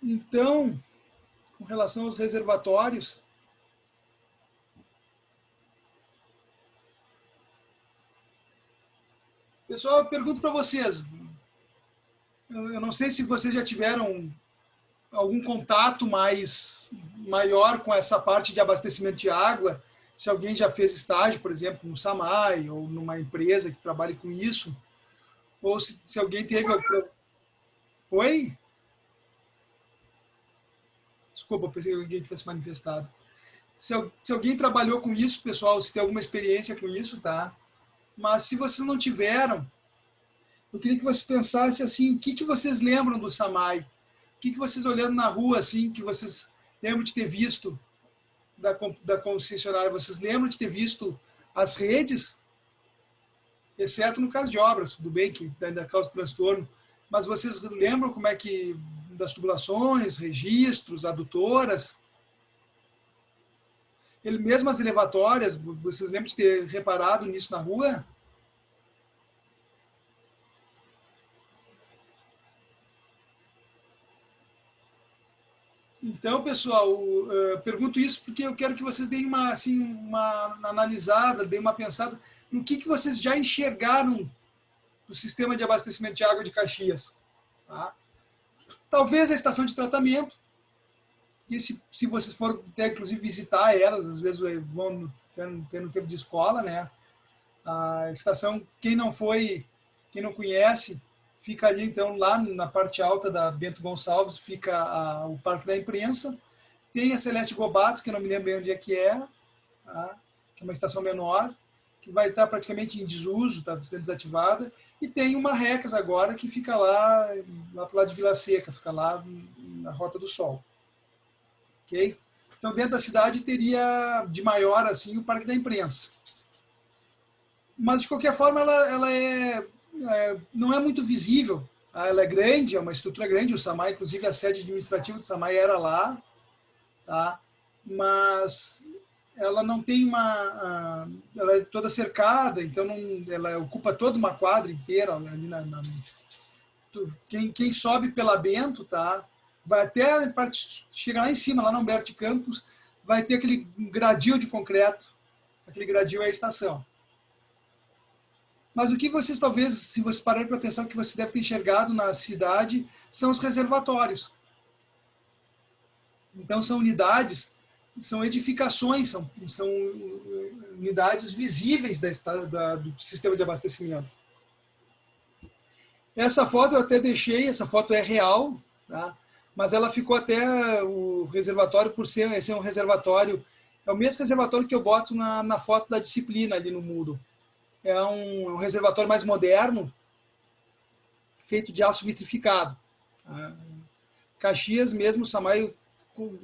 Então, com relação aos reservatórios, pessoal, eu pergunto para vocês, eu não sei se vocês já tiveram algum contato maior com essa parte de abastecimento de água, se alguém já fez estágio, por exemplo, no SAMAI ou numa empresa que trabalhe com isso, ou se alguém teve... Oi? Desculpa, pensei que alguém tivesse manifestado. Se alguém trabalhou com isso, pessoal, se tem alguma experiência com isso, tá? Mas se vocês não tiveram, eu queria que vocês pensassem assim, o que vocês lembram do SAMAI? O que vocês olhando na rua, assim, que vocês lembram de ter visto da concessionária? Vocês lembram de ter visto as redes? Exceto no caso de obras, tudo bem, que ainda causa transtorno. Mas vocês lembram como é que, das tubulações, registros, adutoras? Mesmo as elevatórias, vocês lembram de ter reparado nisso na rua? Então, pessoal, pergunto isso porque eu quero que vocês deem uma analisada, deem uma pensada no que vocês já enxergaram do sistema de abastecimento de água de Caxias. Tá? Talvez a estação de tratamento, e se vocês forem até, inclusive, visitar elas, às vezes vão tendo tempo de escola, né? A estação, quem não conhece, fica ali, então, lá na parte alta da Bento Gonçalves, fica o Parque da Imprensa. Tem a Celeste Gobato, que eu não me lembro bem onde é que é, tá? Que é uma estação menor, que vai estar praticamente em desuso, está sendo desativada. E tem uma Recas agora, que fica lá para o lado de Vila Seca, fica lá na Rota do Sol. Ok? Então, dentro da cidade, teria de maior, assim, o Parque da Imprensa. Mas, de qualquer forma, ela não é muito visível. Tá? Ela é grande, é uma estrutura grande. O SAMAI, inclusive, a sede administrativa do SAMAI era lá. Tá? Mas ela não tem ela é toda cercada, então ela ocupa toda uma quadra inteira. Ali quem sobe pela Bento, tá? Vai até a parte, chega lá em cima, lá na Humberto de Campos, vai ter aquele gradil de concreto. Aquele gradil é a estação. Mas o que vocês talvez, se vocês pararem para pensar, o que você deve ter enxergado na cidade são os reservatórios. Então são unidades, são edificações, são unidades visíveis do sistema de abastecimento. Essa foto eu até deixei, essa foto é real, tá? Mas ela ficou até o reservatório, por ser um reservatório, é o mesmo reservatório que eu boto na foto da disciplina ali no Moodle. É um reservatório mais moderno, feito de aço vitrificado. Tá? Caxias mesmo, o SAMAI,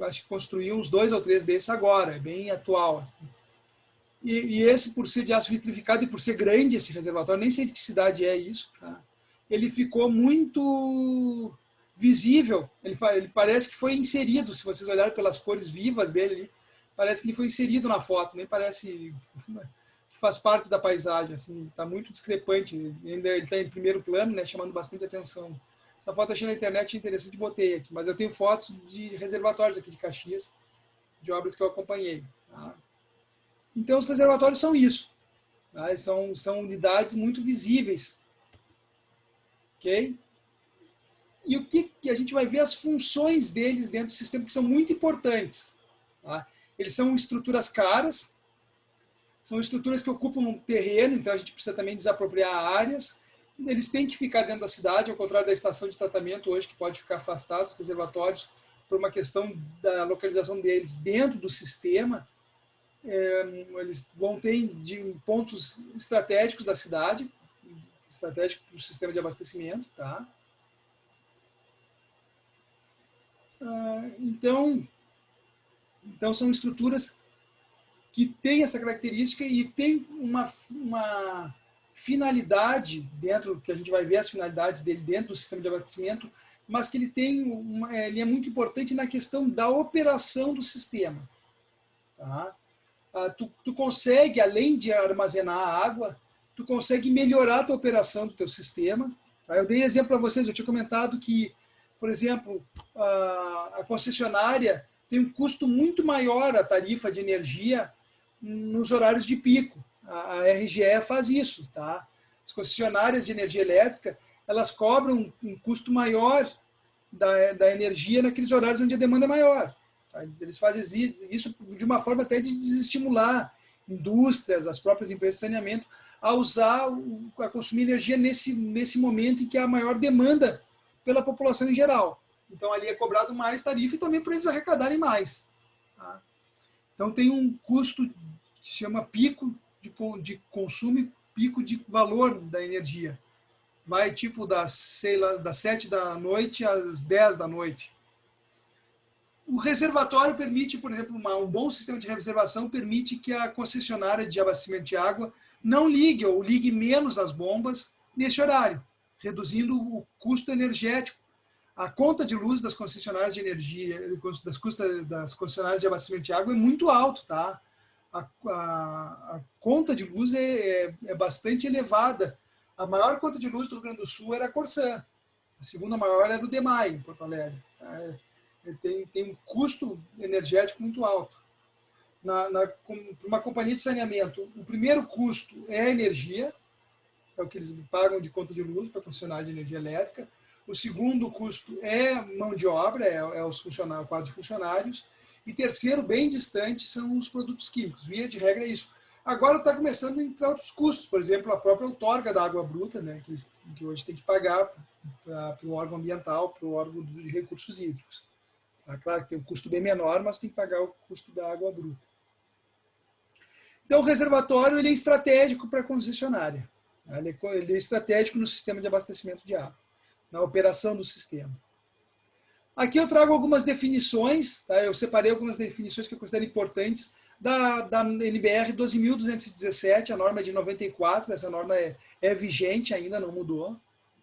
acho que construiu uns 2 ou 3 desses agora, é bem atual. Assim. E esse, por ser de aço vitrificado e por ser grande esse reservatório, nem sei de que cidade é isso, tá? Ele ficou muito visível, ele parece que foi inserido, se vocês olharem pelas cores vivas dele, parece que ele foi inserido na foto, nem parece que faz parte da paisagem, assim, está muito discrepante, ainda ele está em primeiro plano, né, chamando bastante atenção. Essa foto eu achei na internet interessante, botei aqui, mas eu tenho fotos de reservatórios aqui de Caxias, de obras que eu acompanhei. Tá? Então os reservatórios são isso, tá? São unidades muito visíveis. Ok? E o que a gente vai ver as funções deles dentro do sistema, que são muito importantes. Tá? Eles são estruturas caras, são estruturas que ocupam um terreno, então a gente precisa também desapropriar áreas. Eles têm que ficar dentro da cidade, ao contrário da estação de tratamento hoje, que pode ficar afastado dos reservatórios, por uma questão da localização deles dentro do sistema. Eles vão ter pontos estratégicos da cidade, estratégico para o sistema de abastecimento, tá? Então são estruturas que têm essa característica e tem uma finalidade dentro, que a gente vai ver as finalidades dele dentro do sistema de abastecimento, mas que ele é muito importante na questão da operação do sistema. Tá? Tu consegue, além de armazenar a água, tu consegue melhorar a tua operação do teu sistema. Tá? Eu dei exemplo para vocês, eu tinha comentado que por exemplo, a concessionária tem um custo muito maior, a tarifa de energia, nos horários de pico. A RGE faz isso, tá? As concessionárias de energia elétrica, elas cobram um custo maior da energia naqueles horários onde a demanda é maior. Tá? Eles fazem isso de uma forma até de desestimular indústrias, as próprias empresas de saneamento, a consumir energia nesse momento em que há maior demanda pela população em geral. Então, ali é cobrado mais tarifa e também para eles arrecadarem mais. Tá? Então, tem um custo que se chama pico de consumo e pico de valor da energia. Vai tipo das 7 da noite às 10 da noite. O reservatório permite, por exemplo, um bom sistema de reservação permite que a concessionária de abastecimento de água não ligue ou ligue menos as bombas nesse horário, reduzindo o custo energético. A conta de luz das concessionárias de energia, das concessionárias de abastecimento de água é muito alto, tá? A conta de luz é bastante elevada. A maior conta de luz do Rio Grande do Sul era a Corsã. A segunda maior era o DEMAI, em Porto Alegre. Tem um custo energético muito alto. Para uma companhia de saneamento, o primeiro custo é a energia, é o que eles pagam de conta de luz para a concessionária de energia elétrica. O segundo custo é mão de obra, o quadro de funcionários. E terceiro, bem distante, são os produtos químicos. Via de regra é isso. Agora está começando a entrar outros custos, por exemplo, a própria outorga da água bruta, né, que hoje tem que pagar para o órgão ambiental, para o órgão de recursos hídricos. Tá? Claro que tem um custo bem menor, mas tem que pagar o custo da água bruta. Então, o reservatório ele é estratégico para a concessionária. Tá? Ele é estratégico no sistema de abastecimento de água, na operação do sistema. Aqui eu trago algumas definições, tá? Eu separei algumas definições que eu considero importantes da NBR 12.217, a norma é de 94, essa norma é vigente ainda, não mudou,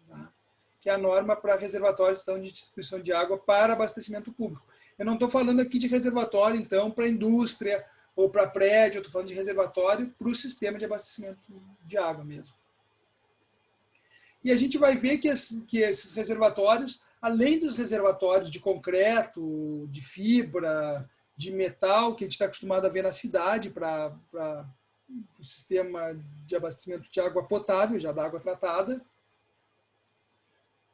tá? Que é a norma para reservatórios de distribuição de água para abastecimento público. Eu não estou falando aqui de reservatório, então, para indústria ou para prédio, eu estou falando de reservatório para o sistema de abastecimento de água mesmo. E a gente vai ver que esses reservatórios, além dos reservatórios de concreto, de fibra, de metal, que a gente está acostumado a ver na cidade para o sistema de abastecimento de água potável, já da água tratada.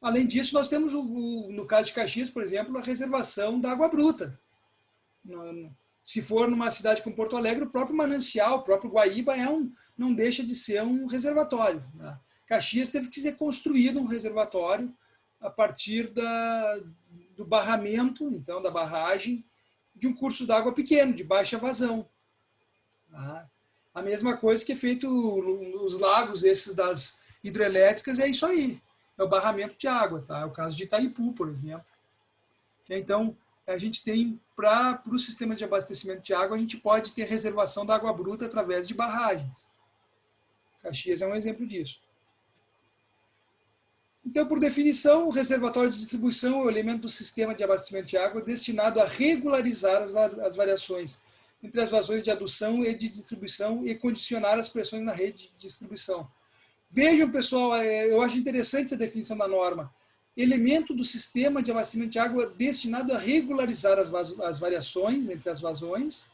Além disso, nós temos, no caso de Caxias, por exemplo, a reservação da água bruta. Se for numa cidade como Porto Alegre, o próprio manancial, o próprio Guaíba, não deixa de ser um reservatório. Né? Caxias teve que ser construído um reservatório a partir do barramento, então, da barragem, de um curso d'água pequeno, de baixa vazão. Tá? A mesma coisa que é feito os lagos esses das hidrelétricas, é isso aí. É o barramento de água. Tá? É o caso de Itaipu, por exemplo. Então, a gente tem, para o sistema de abastecimento de água, a gente pode ter reservação da água bruta através de barragens. Caxias é um exemplo disso. Então, por definição, o reservatório de distribuição é o elemento do sistema de abastecimento de água destinado a regularizar as variações entre as vazões de adução e de distribuição e condicionar as pressões na rede de distribuição. Vejam, pessoal, eu acho interessante essa definição da norma. Elemento do sistema de abastecimento de água destinado a regularizar as variações entre as vazões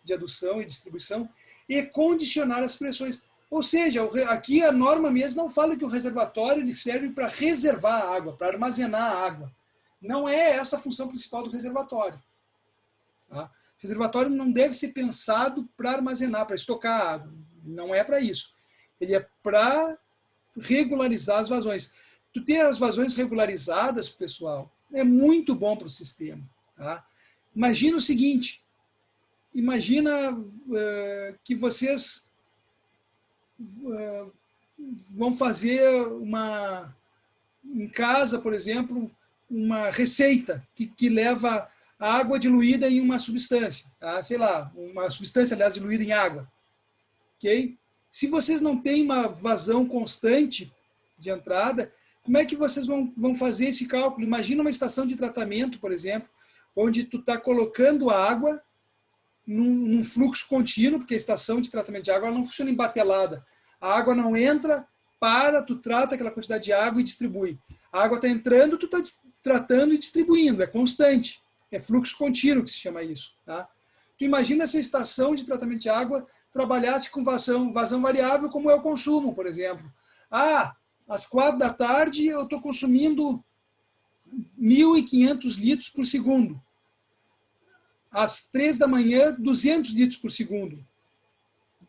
de adução e distribuição e condicionar as pressões. Ou seja, aqui a norma mesmo não fala que o reservatório ele serve para reservar a água, para armazenar a água. Não é essa a função principal do reservatório. Tá? O reservatório não deve ser pensado para armazenar, para estocar a água. Não é para isso. Ele é para regularizar as vazões. Tu ter as vazões regularizadas, pessoal, é muito bom para o sistema. Tá? Imagina o seguinte, imagina que vocês vão fazer em casa, por exemplo, uma receita que leva a água diluída em uma substância, tá? Sei lá, uma substância, aliás, diluída em água. Okay? Se vocês não têm uma vazão constante de entrada, como é que vocês vão fazer esse cálculo? Imagina uma estação de tratamento, por exemplo, onde tu está colocando a água num fluxo contínuo, porque a estação de tratamento de água não funciona em batelada. A água não entra, tu trata aquela quantidade de água e distribui. A água está entrando, tu está tratando e distribuindo, é constante, é fluxo contínuo que se chama isso. Tá? Tu imagina se a estação de tratamento de água trabalhasse com vazão variável, como é o consumo, por exemplo. Às 4 da tarde eu estou consumindo 1.500 litros por segundo. Às 3 da manhã, 200 litros por segundo.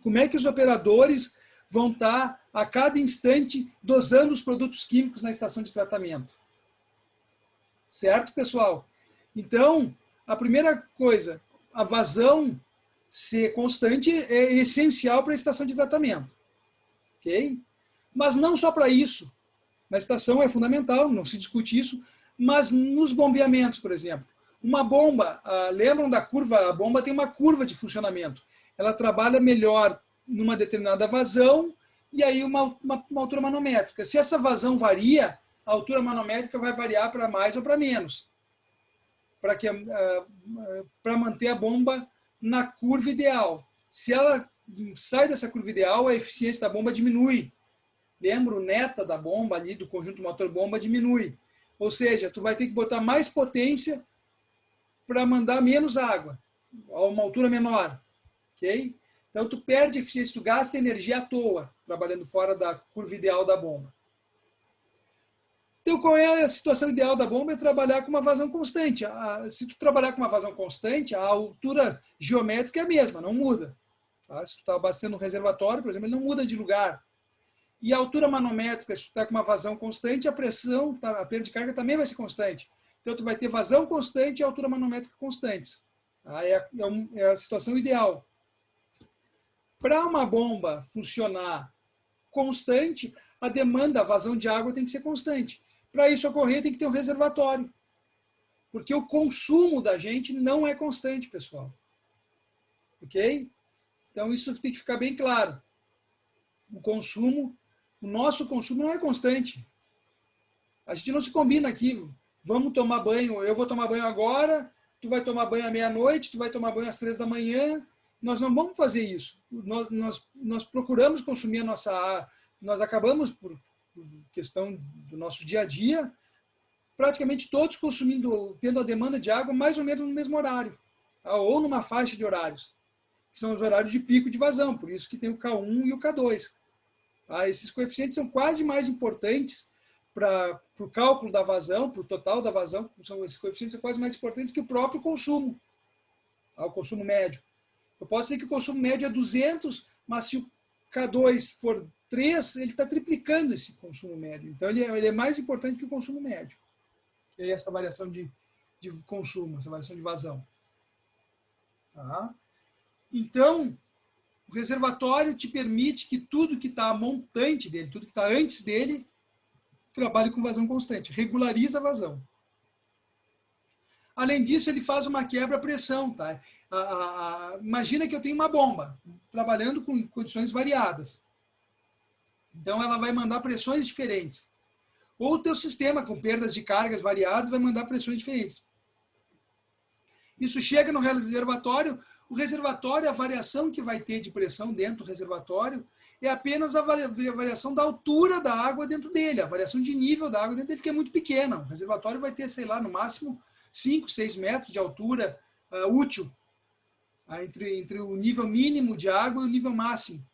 Como é que os operadores vão estar, a cada instante, dosando os produtos químicos na estação de tratamento? Certo, pessoal? Então, a primeira coisa, a vazão ser constante é essencial para a estação de tratamento. Ok? Mas não só para isso. Na estação é fundamental, não se discute isso, mas nos bombeamentos, por exemplo. Uma bomba, lembram da curva? A bomba tem uma curva de funcionamento. Ela trabalha melhor numa determinada vazão e aí uma altura manométrica. Se essa vazão varia, a altura manométrica vai variar para mais ou para menos, para manter a bomba na curva ideal. Se ela sai dessa curva ideal, a eficiência da bomba diminui. Lembra, o neta da bomba ali, do conjunto motor-bomba, diminui. Ou seja, tu vai ter que botar mais potência para mandar menos água, a uma altura menor. Ok? Então, tu perde eficiência, tu gasta energia à toa, trabalhando fora da curva ideal da bomba. Então, qual é a situação ideal da bomba? É trabalhar com uma vazão constante. Se tu trabalhar com uma vazão constante, a altura geométrica é a mesma, não muda. Tá? Se tu está abastecendo um reservatório, por exemplo, ele não muda de lugar. E a altura manométrica, se tu está com uma vazão constante, a pressão, a perda de carga também vai ser constante. Então, tu vai ter vazão constante e altura manométrica constantes. Tá? É a situação ideal. Para uma bomba funcionar constante, a demanda, a vazão de água tem que ser constante. Para isso ocorrer, tem que ter um reservatório. Porque o consumo da gente não é constante, pessoal. Ok? Então, isso tem que ficar bem claro. O nosso consumo não é constante. A gente não se combina aqui. Vamos tomar banho, eu vou tomar banho agora, tu vai tomar banho à meia-noite, tu vai tomar banho às 3 da manhã. Nós não vamos fazer isso. Nós procuramos consumir a nossa... Nós acabamos, por questão do nosso dia a dia, praticamente todos consumindo, tendo a demanda de água mais ou menos no mesmo horário, tá? Ou numa faixa de horários, que são os horários de pico de vazão, por isso que tem o K1 e o K2. Tá? Esses coeficientes são quase mais importantes para o cálculo da vazão, para o total da vazão, esses coeficientes são quase mais importantes que o próprio consumo, tá? O consumo médio. Eu posso dizer que o consumo médio é 200, mas se o K2 for 3, ele está triplicando esse consumo médio. Então, ele é mais importante que o consumo médio. Que é essa variação de consumo, essa variação de vazão. Tá? Então, o reservatório te permite que tudo que está montante dele, tudo que está antes dele, trabalhe com vazão constante, regulariza a vazão. Além disso, ele faz uma quebra-pressão. Tá? Imagina que eu tenho uma bomba, trabalhando com condições variadas. Então, ela vai mandar pressões diferentes. Ou o teu sistema, com perdas de cargas variadas, vai mandar pressões diferentes. Isso chega no reservatório. O reservatório, a variação que vai ter de pressão dentro do reservatório é apenas a variação da altura da água dentro dele, a variação de nível da água dentro dele, que é muito pequena. O reservatório vai ter, sei lá, no máximo 5, 6 metros de altura útil, entre o nível mínimo de água e o nível máximo.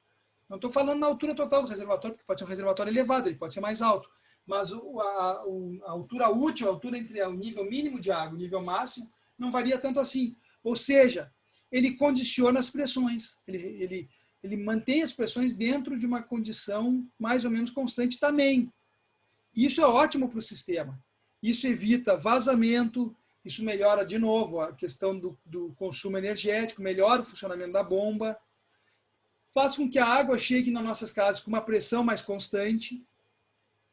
Não estou falando na altura total do reservatório, porque pode ser um reservatório elevado, ele pode ser mais alto. Mas a altura útil, a altura entre o nível mínimo de água e o nível máximo, não varia tanto assim. Ou seja, ele condiciona as pressões. Ele mantém as pressões dentro de uma condição mais ou menos constante também. Isso é ótimo para o sistema. Isso evita vazamento, isso melhora, de novo, a questão do consumo energético, melhora o funcionamento da bomba, faz com que a água chegue nas nossas casas com uma pressão mais constante.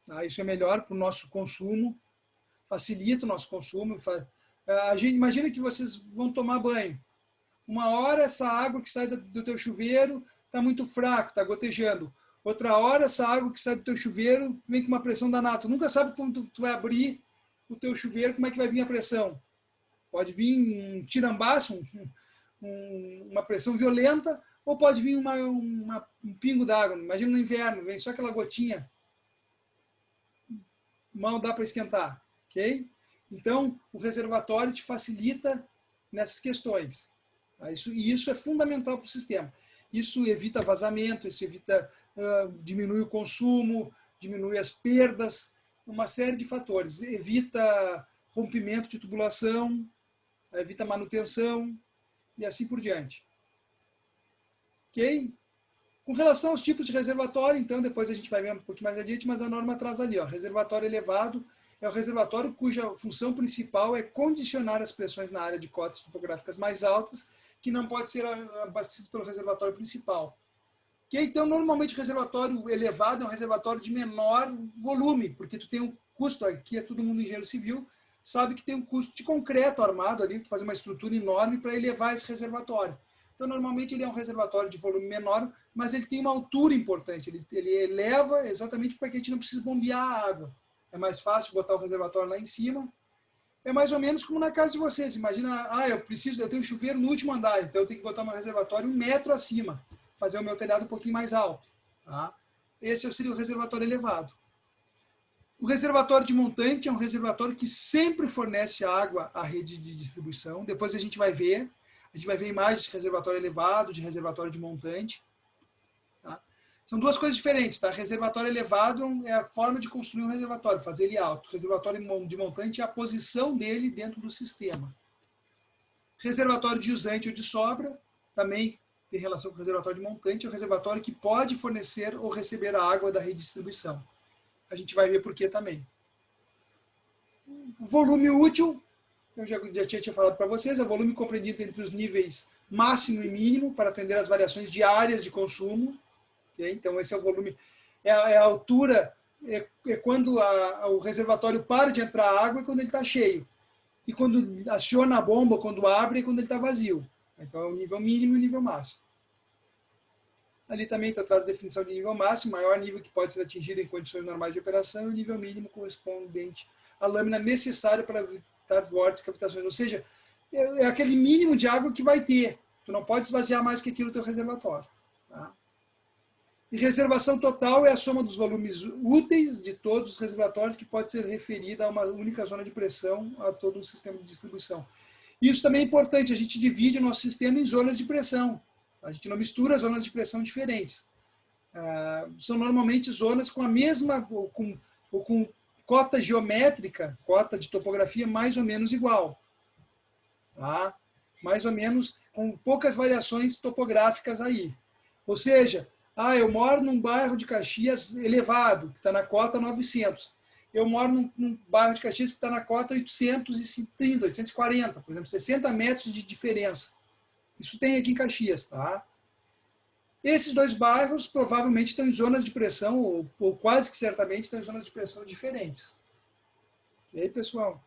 Tá? Isso é melhor para o nosso consumo, facilita o nosso consumo. Imagina que vocês vão tomar banho. Uma hora essa água que sai do teu chuveiro está muito fraco, está gotejando. Outra hora essa água que sai do teu chuveiro vem com uma pressão danada. Tu nunca sabe quando tu vai abrir o teu chuveiro, como é que vai vir a pressão. Pode vir um tirambaço, uma pressão violenta, ou pode vir um pingo d'água. Imagina no inverno, vem só aquela gotinha. Mal dá para esquentar. Okay? Então, o reservatório te facilita nessas questões. E isso é fundamental para o sistema. Isso evita vazamento, isso evita, diminui o consumo, diminui as perdas, uma série de fatores. Evita rompimento de tubulação, evita manutenção e assim por diante. Ok? Com relação aos tipos de reservatório, então, depois a gente vai ver um pouquinho mais adiante, mas a norma traz ali, ó, reservatório elevado é o reservatório cuja função principal é condicionar as pressões na área de cotas topográficas mais altas, que não pode ser abastecido pelo reservatório principal. Okay? Então, normalmente, o reservatório elevado é um reservatório de menor volume, porque tu tem um custo, aqui é todo mundo engenheiro civil, sabe que tem um custo de concreto armado ali, tu faz uma estrutura enorme para elevar esse reservatório. Então, normalmente, ele é um reservatório de volume menor, mas ele tem uma altura importante. Ele eleva exatamente para que a gente não precise bombear a água. É mais fácil botar o reservatório lá em cima. É mais ou menos como na casa de vocês. Imagina, eu tenho chuveiro no último andar, então eu tenho que botar meu reservatório 1 metro acima, fazer o meu telhado um pouquinho mais alto. Tá? Esse seria o reservatório elevado. O reservatório de montante é um reservatório que sempre fornece água à rede de distribuição. Depois a gente vai ver imagens de reservatório elevado, de reservatório de montante. Tá? São duas coisas diferentes. Tá? Reservatório elevado é a forma de construir um reservatório, fazer ele alto. Reservatório de montante é a posição dele dentro do sistema. Reservatório de usante ou de sobra também tem relação com o reservatório de montante. É o reservatório que pode fornecer ou receber a água da rede de distribuição. A gente vai ver por que também. O volume útil, eu já tinha falado para vocês, é o volume compreendido entre os níveis máximo e mínimo para atender às variações diárias de consumo. Okay? Então, esse é o volume, é a altura, é quando o reservatório para de entrar água e quando ele está cheio. E quando aciona a bomba, quando abre, é quando ele está vazio. Então, é o nível mínimo e o nível máximo. Ali também traz a definição de nível máximo, maior nível que pode ser atingido em condições normais de operação, e o nível mínimo correspondente à lâmina necessária para evitar vórtices e cavitações. Ou seja, é aquele mínimo de água que vai ter. Tu não pode esvaziar mais que aquilo do teu reservatório. Tá? E reservação total é a soma dos volumes úteis de todos os reservatórios, que pode ser referida a uma única zona de pressão a todo um sistema de distribuição. Isso também é importante, a gente divide o nosso sistema em zonas de pressão. A gente não mistura zonas de pressão diferentes. São normalmente zonas com a mesma, ou com cota geométrica, cota de topografia mais ou menos igual. Tá? Mais ou menos com poucas variações topográficas aí. Ou seja, eu moro num bairro de Caxias elevado, que está na cota 900. Eu moro num bairro de Caxias que está na cota 830, 840, por exemplo, 60 metros de diferença. Isso tem aqui em Caxias, tá? Esses dois bairros provavelmente estão em zonas de pressão, ou quase que certamente estão em zonas de pressão diferentes. E aí, pessoal?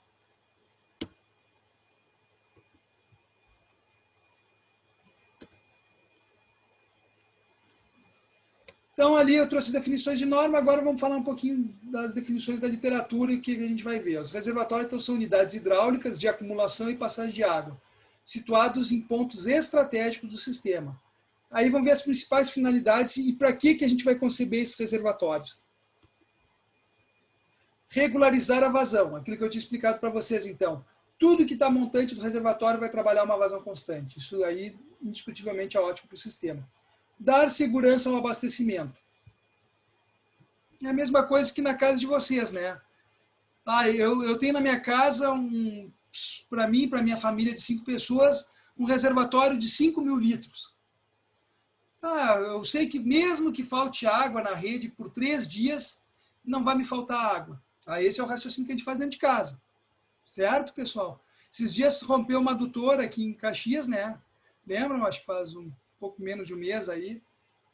Então, ali eu trouxe definições de norma, agora vamos falar um pouquinho das definições da literatura e o que a gente vai ver. Os reservatórios então, são unidades hidráulicas de acumulação e passagem de água, situados em pontos estratégicos do sistema. Aí vamos ver as principais finalidades e para que a gente vai conceber esses reservatórios. Regularizar a vazão, aquilo que eu tinha explicado para vocês então. Tudo que está montante do reservatório vai trabalhar uma vazão constante. Isso aí, indiscutivelmente, é ótimo para o sistema. Dar segurança ao abastecimento. É a mesma coisa que na casa de vocês, né? Eu tenho na minha casa, para mim, para minha família de 5 pessoas, um reservatório de 5.000 litros. Eu sei que mesmo que falte água na rede por 3 dias, não vai me faltar água. Esse é o raciocínio que a gente faz dentro de casa. Certo, pessoal? Esses dias rompeu uma adutora aqui em Caxias, né? Lembram? Acho que faz um pouco menos de um mês aí.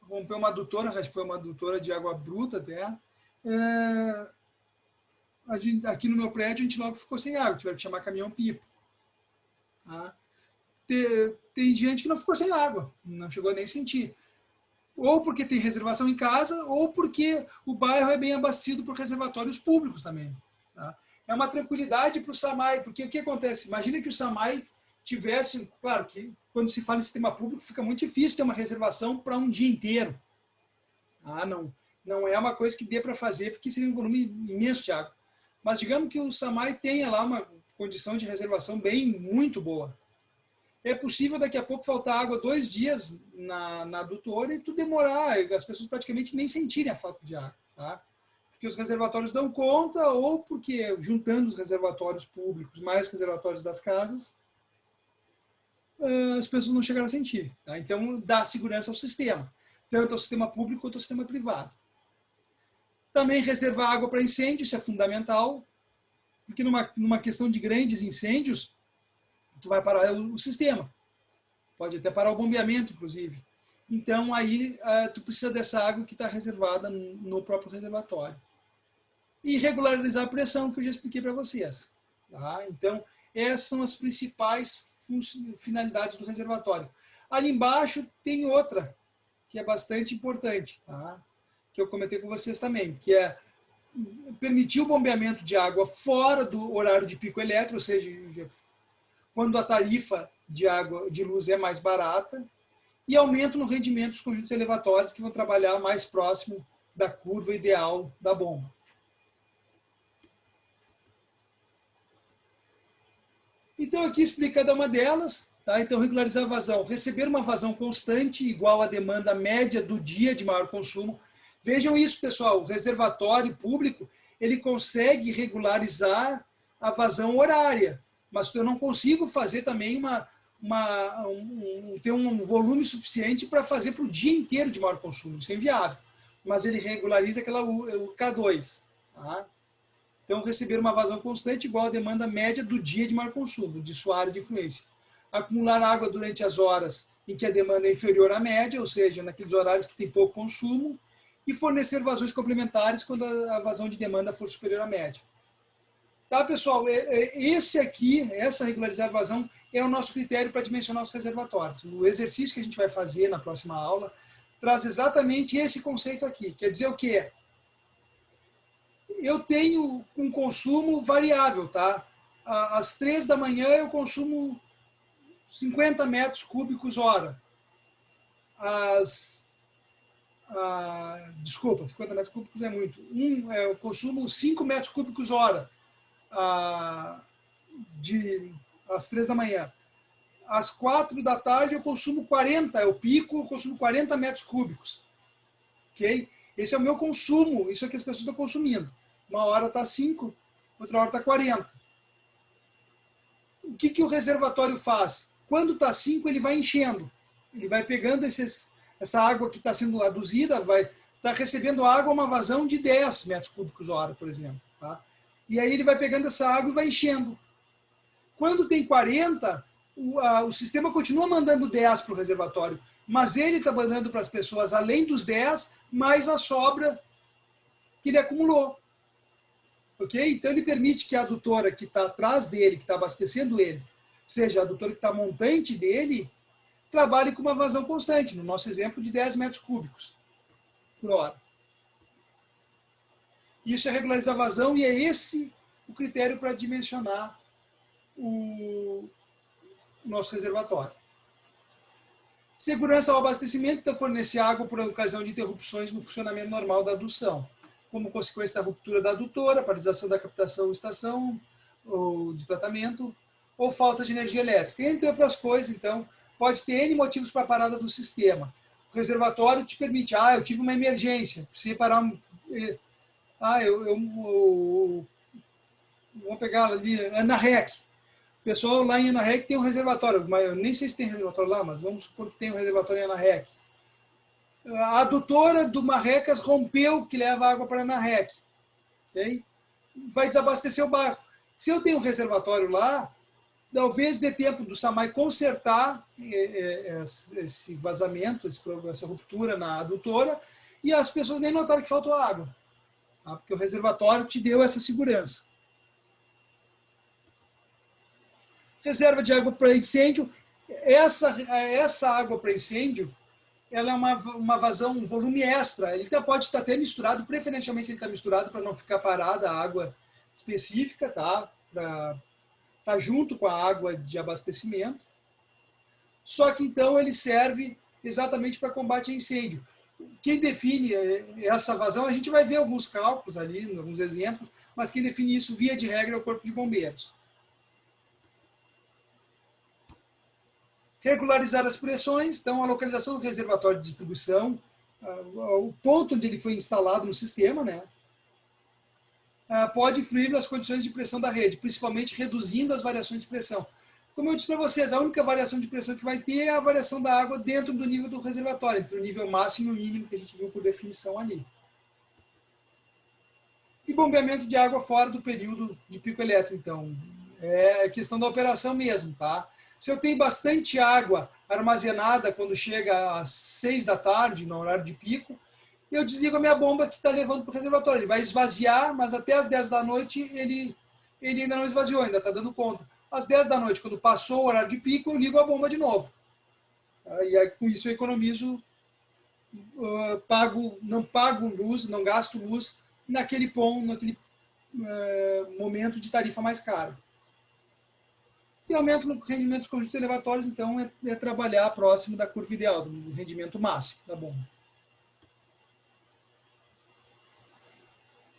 Rompeu uma adutora, acho que foi uma adutora de água bruta até. Aqui no meu prédio a gente logo ficou sem água, tiveram que chamar caminhão-pipa. Tá? Tem gente que não ficou sem água, não chegou a nem sentir. Ou porque tem reservação em casa, ou porque o bairro é bem abastecido por reservatórios públicos também. Tá? É uma tranquilidade para o SAMAI, porque o que acontece? Imagina que o SAMAI tivesse, claro que quando se fala em sistema público fica muito difícil ter uma reservação para um dia inteiro. Não é uma coisa que dê para fazer, porque seria um volume imenso de água. Mas digamos que o SAMAI tenha lá condição de reservação muito boa. É possível daqui a pouco faltar água 2 dias na adutora e tu demorar, as pessoas praticamente nem sentirem a falta de água, tá? Porque os reservatórios dão conta ou porque juntando os reservatórios públicos mais reservatórios das casas, as pessoas não chegaram a sentir, tá? Então dá segurança ao sistema, tanto ao sistema público quanto ao sistema privado. Também reservar água para incêndio, isso é fundamental, porque numa questão de grandes incêndios, tu vai parar o sistema. Pode até parar o bombeamento, inclusive. Então, aí, tu precisa dessa água que está reservada no próprio reservatório. E regularizar a pressão, que eu já expliquei para vocês. Tá? Então, essas são as principais finalidades do reservatório. Ali embaixo tem outra, que é bastante importante, tá? Que eu comentei com vocês também, que é permitir o bombeamento de água fora do horário de pico elétrico, ou seja, quando a tarifa de água de luz é mais barata, e aumento no rendimento dos conjuntos elevatórios que vão trabalhar mais próximo da curva ideal da bomba. Então aqui explica cada uma delas, tá? Então regularizar a vazão, receber uma vazão constante igual à demanda média do dia de maior consumo. Vejam isso, pessoal, o reservatório público, ele consegue regularizar a vazão horária, mas eu não consigo fazer também ter um volume suficiente para fazer para o dia inteiro de maior consumo. Isso é inviável. Mas ele regulariza o K2. Tá? Então, receber uma vazão constante igual à demanda média do dia de maior consumo, de sua área de influência. Acumular água durante as horas em que a demanda é inferior à média, ou seja, naqueles horários que tem pouco consumo, e fornecer vazões complementares quando a vazão de demanda for superior à média. Tá, pessoal? Essa regularizar a vazão é o nosso critério para dimensionar os reservatórios. O exercício que a gente vai fazer na próxima aula traz exatamente esse conceito aqui. Quer dizer o quê? Eu tenho um consumo variável, tá? Às 3 da manhã eu consumo 50 metros cúbicos hora. Desculpa, 50 metros cúbicos é muito. Eu consumo 5 metros cúbicos hora. Às 3 da manhã. Às 4 da tarde eu consumo 40, é o pico, eu consumo 40 metros cúbicos. Ok? Esse é o meu consumo, isso é que as pessoas estão consumindo. Uma hora está 5, outra hora está 40. O que o reservatório faz? Quando está 5, ele vai enchendo. Ele vai pegando essa água que está sendo aduzida, vai estar recebendo água, uma vazão de 10 metros cúbicos hora, por exemplo. Tá? E aí ele vai pegando essa água e vai enchendo. Quando tem 40, o sistema continua mandando 10 para o reservatório, mas ele está mandando para as pessoas, além dos 10, mais a sobra que ele acumulou. Ok? Então ele permite que a adutora que está atrás dele, que está abastecendo ele, ou seja, a adutora que está montante dele, trabalhe com uma vazão constante, no nosso exemplo de 10 metros cúbicos por hora. Isso é regularizar a vazão e é esse o critério para dimensionar o nosso reservatório. Segurança ao abastecimento, então fornecer água por ocasião de interrupções no funcionamento normal da adução, como consequência da ruptura da adutora, paralisação da captação ou estação ou de tratamento, ou falta de energia elétrica. Entre outras coisas, então, pode ter N motivos para a parada do sistema. O reservatório te permite, eu tive uma emergência, precisei parar. Vamos pegar ali, Anarrec. O pessoal lá em Anarrec tem um reservatório, mas eu nem sei se tem reservatório lá, mas vamos supor que tem um reservatório em Anarrec. A adutora do Marrecas rompeu, que leva água para Anarrec. Okay? Vai desabastecer o bairro. Se eu tenho um reservatório lá, talvez dê tempo do SAMAI consertar esse vazamento, essa ruptura na adutora, e as pessoas nem notaram que faltou água. Tá? Porque o reservatório te deu essa segurança. Reserva de água para incêndio. Essa água para incêndio, ela é uma vazão, um volume extra. Ele pode estar até misturado, preferencialmente ele está misturado para não ficar parada a água específica, tá? Para estar junto com a água de abastecimento. Só que então ele serve exatamente para combate a incêndio. Quem define essa vazão, a gente vai ver alguns cálculos ali, alguns exemplos, mas quem define isso via de regra é o Corpo de Bombeiros. Regularizar as pressões, então a localização do reservatório de distribuição, o ponto onde ele foi instalado no sistema, né, pode influir nas condições de pressão da rede, principalmente reduzindo as variações de pressão. Como eu disse para vocês, a única variação de pressão que vai ter é a variação da água dentro do nível do reservatório, entre o nível máximo e o mínimo que a gente viu por definição ali. E bombeamento de água fora do período de pico elétrico, então. É questão da operação mesmo, tá? Se eu tenho bastante água armazenada quando chega às 6 da tarde, no horário de pico, eu desligo a minha bomba que está levando para o reservatório. Ele vai esvaziar, mas até às 10 da noite ele ainda não esvaziou, ainda está dando conta. Às 10 da noite, quando passou o horário de pico, eu ligo a bomba de novo. E aí, com isso eu economizo, não pago luz, não gasto luz naquele momento de tarifa mais cara. E aumento no rendimento dos conjuntos elevatórios, então, é trabalhar próximo da curva ideal, do rendimento máximo da bomba.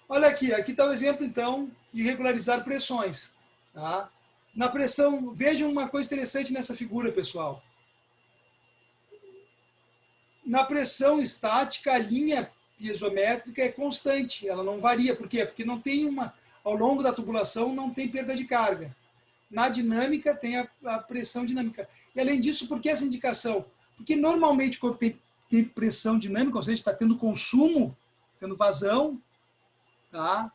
Olha aqui está o exemplo, então, de regularizar pressões. Tá? Na pressão, vejam uma coisa interessante nessa figura, pessoal. Na pressão estática, a linha piezométrica é constante, ela não varia. Por quê? Porque não tem ao longo da tubulação não tem perda de carga. Na dinâmica tem a pressão dinâmica. E além disso, por que essa indicação? Porque normalmente quando tem pressão dinâmica, ou seja, está tendo consumo, tendo vazão, tá?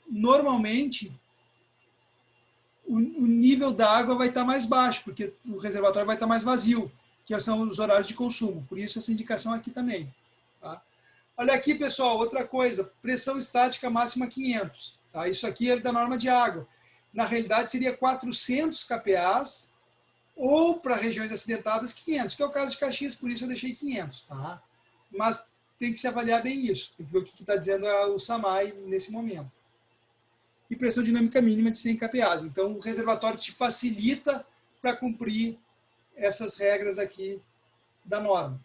Normalmente o nível da água vai estar mais baixo, porque o reservatório vai estar mais vazio, que são os horários de consumo. Por isso essa indicação aqui também. Tá? Olha aqui, pessoal, outra coisa, pressão estática máxima 500. Tá? Isso aqui é da norma de água. Na realidade seria 400 kPa ou para regiões acidentadas 500, que é o caso de Caxias, por isso eu deixei 500. Tá? Mas tem que se avaliar bem isso, tem que ver o que está dizendo o SAMAI nesse momento. E pressão dinâmica mínima de 100 kPa. Então o reservatório te facilita para cumprir essas regras aqui da norma.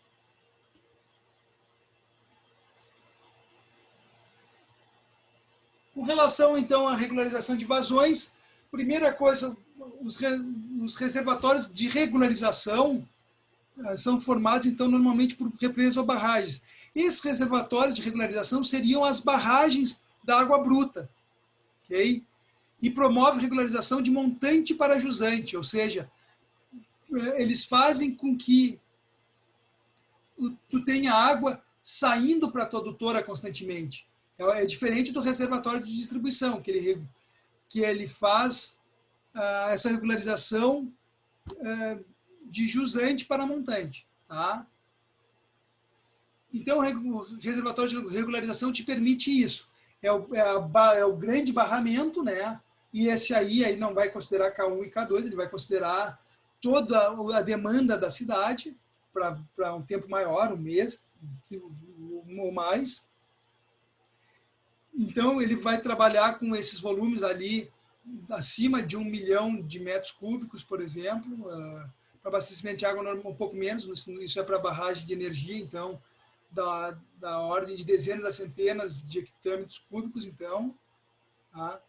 Com relação, então, à regularização de vazões, primeira coisa, os reservatórios de regularização são formados, então, normalmente por represas ou barragens. Esses reservatórios de regularização seriam as barragens da água bruta, ok? E promove regularização de montante para jusante, ou seja, eles fazem com que tu tenha água saindo para a tua adutora constantemente. É diferente do reservatório de distribuição, que ele faz essa regularização de jusante para montante. Tá? Então, o reservatório de regularização te permite isso. É o grande barramento, né? E esse aí não vai considerar K1 e K2, ele vai considerar toda a demanda da cidade para um tempo maior, um mês ou mais. Então, ele vai trabalhar com esses volumes ali acima de 1 milhão de metros cúbicos, por exemplo. Para abastecimento de água, um pouco menos, isso é para barragem de energia, então, da ordem de dezenas a centenas de hectômetros cúbicos, então. Tá?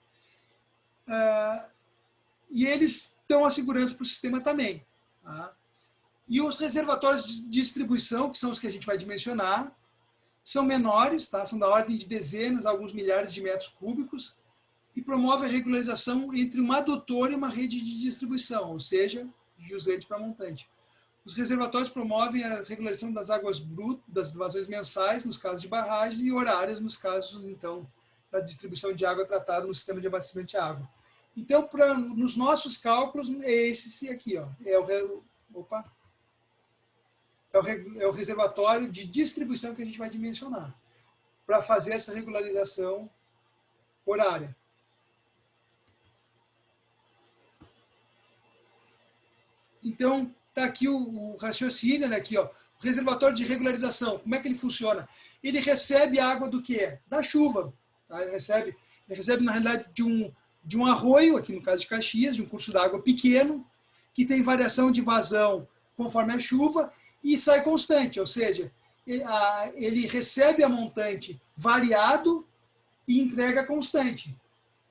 E eles dão a segurança para o sistema também. Tá? E os reservatórios de distribuição, que são os que a gente vai dimensionar, são menores, tá? São da ordem de dezenas a alguns milhares de metros cúbicos, e promove a regularização entre uma adutora e uma rede de distribuição, ou seja, de jusante para montante. Os reservatórios promovem a regularização das águas brutas, das vazões mensais, nos casos de barragens, e horárias, nos casos, então, da distribuição de água tratada no sistema de abastecimento de água. Então, nos nossos cálculos, é esse aqui, ó, é o reservatório de distribuição que a gente vai dimensionar para fazer essa regularização horária. Então, está aqui o raciocínio, né, aqui, ó, o reservatório de regularização. Como é que ele funciona? Ele recebe água do quê? Da chuva. Tá? Ele recebe, na realidade, de um arroio, aqui no caso de Caxias, de um curso d'água pequeno, que tem variação de vazão conforme a chuva, e sai constante, ou seja, ele recebe a montante variado e entrega constante,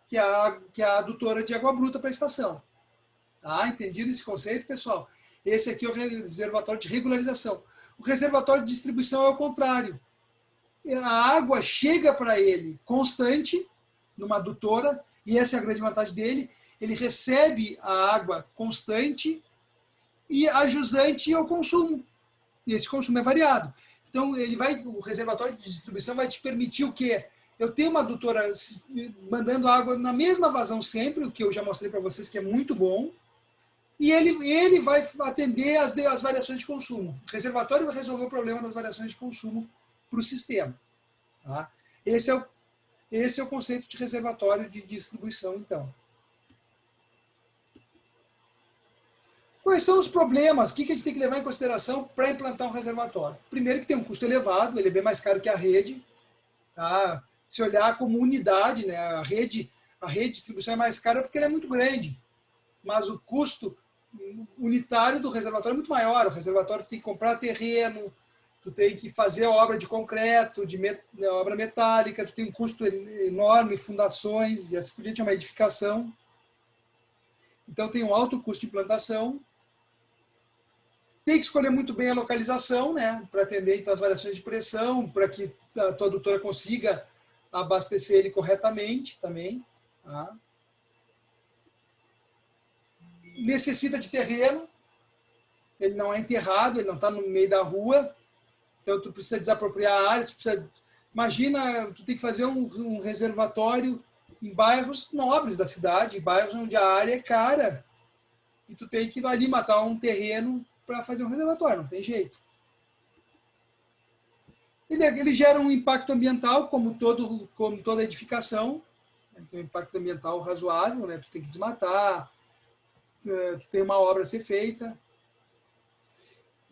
que é a adutora de água bruta para a estação. Tá? Entendido esse conceito, pessoal? Esse aqui é o reservatório de regularização. O reservatório de distribuição é o contrário. A água chega para ele constante, numa adutora, e essa é a grande vantagem dele. Ele recebe a água constante e a jusante ao consumo. E esse consumo é variado. Então, o reservatório de distribuição vai te permitir o quê? Eu tenho uma adutora mandando água na mesma vazão sempre, o que eu já mostrei para vocês que é muito bom, e ele vai atender as variações de consumo. O reservatório vai resolver o problema das variações de consumo para o sistema. Tá? Esse é o conceito de reservatório de distribuição, então. Quais são os problemas? O que a gente tem que levar em consideração para implantar um reservatório? Primeiro que tem um custo elevado, ele é bem mais caro que a rede. Tá? Se olhar como unidade, né, a rede de distribuição é mais cara porque ela é muito grande. Mas o custo unitário do reservatório é muito maior. O reservatório tem que comprar terreno, tu tem que fazer obra de concreto, obra metálica, tu tem um custo enorme, fundações, e assim por diante, é uma edificação. Então tem um alto custo de implantação. Tem que escolher muito bem a localização, né, para atender então, as variações de pressão, para que a tua adutora consiga abastecer ele corretamente também. Tá? Necessita de terreno, ele não é enterrado, ele não está no meio da rua, então tu precisa desapropriar a área, imagina, tu tem que fazer um reservatório em bairros nobres da cidade, bairros onde a área é cara, e tu tem que ali matar um terreno para fazer um reservatório, não tem jeito. Ele gera um impacto ambiental, como toda edificação, né? Tem um impacto ambiental razoável, né? Tu tem que desmatar, tu tem uma obra a ser feita.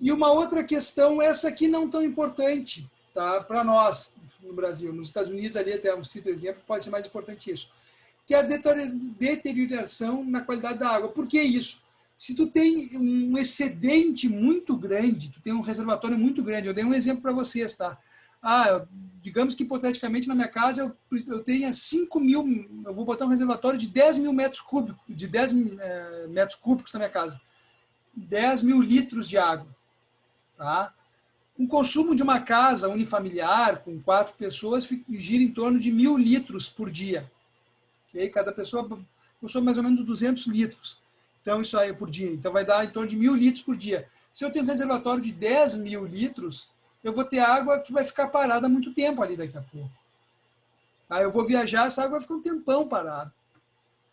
E uma outra questão, essa aqui não tão importante, tá? Para nós, no Brasil. Nos Estados Unidos, ali até um cito exemplo, pode ser mais importante isso, que é a deterioração na qualidade da água. Por que isso? Se tu tem um excedente muito grande, tu tem um reservatório muito grande, eu dei um exemplo para vocês, tá? Digamos que hipoteticamente na minha casa eu tenha 5.000, eu vou botar um reservatório de 10.000 metros cúbicos, de 10 metros cúbicos na minha casa. 10.000 litros de água. Tá? Um consumo de uma casa unifamiliar, com 4 pessoas, gira em torno de 1.000 litros por dia. Okay? Cada pessoa consome mais ou menos 200 litros. Então, isso aí por dia. Então, vai dar em torno de 1.000 litros por dia. Se eu tenho um reservatório de 10.000 litros, eu vou ter água que vai ficar parada há muito tempo ali daqui a pouco. Tá? Eu vou viajar, essa água vai ficar um tempão parada.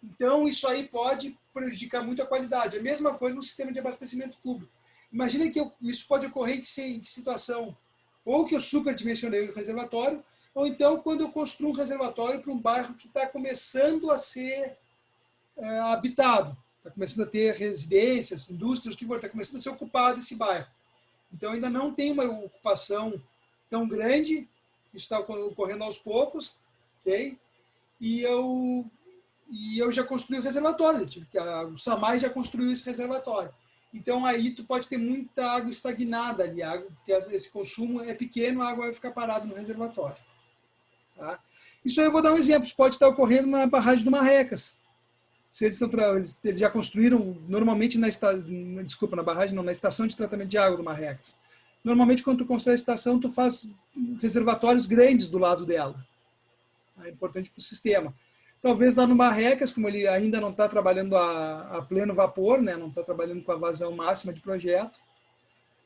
Então, isso aí pode prejudicar muito a qualidade. A mesma coisa no sistema de abastecimento público. Imagina que isso pode ocorrer em que situação? Ou que eu superdimensionei o reservatório, ou então quando eu construo um reservatório para um bairro que está começando a ser habitado. Está começando a ter residências, indústrias, que está começando a ser ocupado esse bairro. Então, ainda não tem uma ocupação tão grande, isso está ocorrendo aos poucos, ok? E eu já construí o reservatório, o SAMAI já construiu esse reservatório. Então, aí tu pode ter muita água estagnada ali, porque esse consumo é pequeno, a água vai ficar parada no reservatório. Tá? Isso aí eu vou dar um exemplo, isso pode estar ocorrendo na barragem do Marrecas. Se eles já construíram, normalmente na barragem não, na estação de tratamento de água do Marrecas. Normalmente, quando tu constrói a estação, tu faz reservatórios grandes do lado dela. É importante para o sistema. Talvez lá no Marrecas, como ele ainda não está trabalhando a pleno vapor, né, não está trabalhando com a vazão máxima de projeto,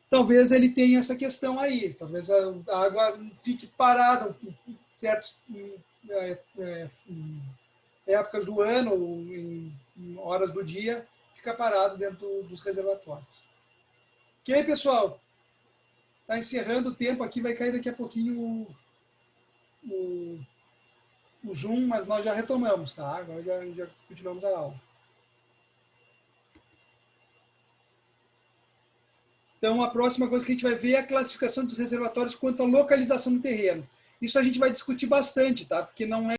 talvez ele tenha essa questão aí. Talvez a água fique parada em certas épocas do ano, ou em horas do dia, fica parado dentro dos reservatórios. Ok, pessoal? Está encerrando o tempo aqui, vai cair daqui a pouquinho o Zoom, mas nós já retomamos, tá? Agora já continuamos a aula. Então, a próxima coisa que a gente vai ver é a classificação dos reservatórios quanto à localização do terreno. Isso a gente vai discutir bastante, tá? Porque não é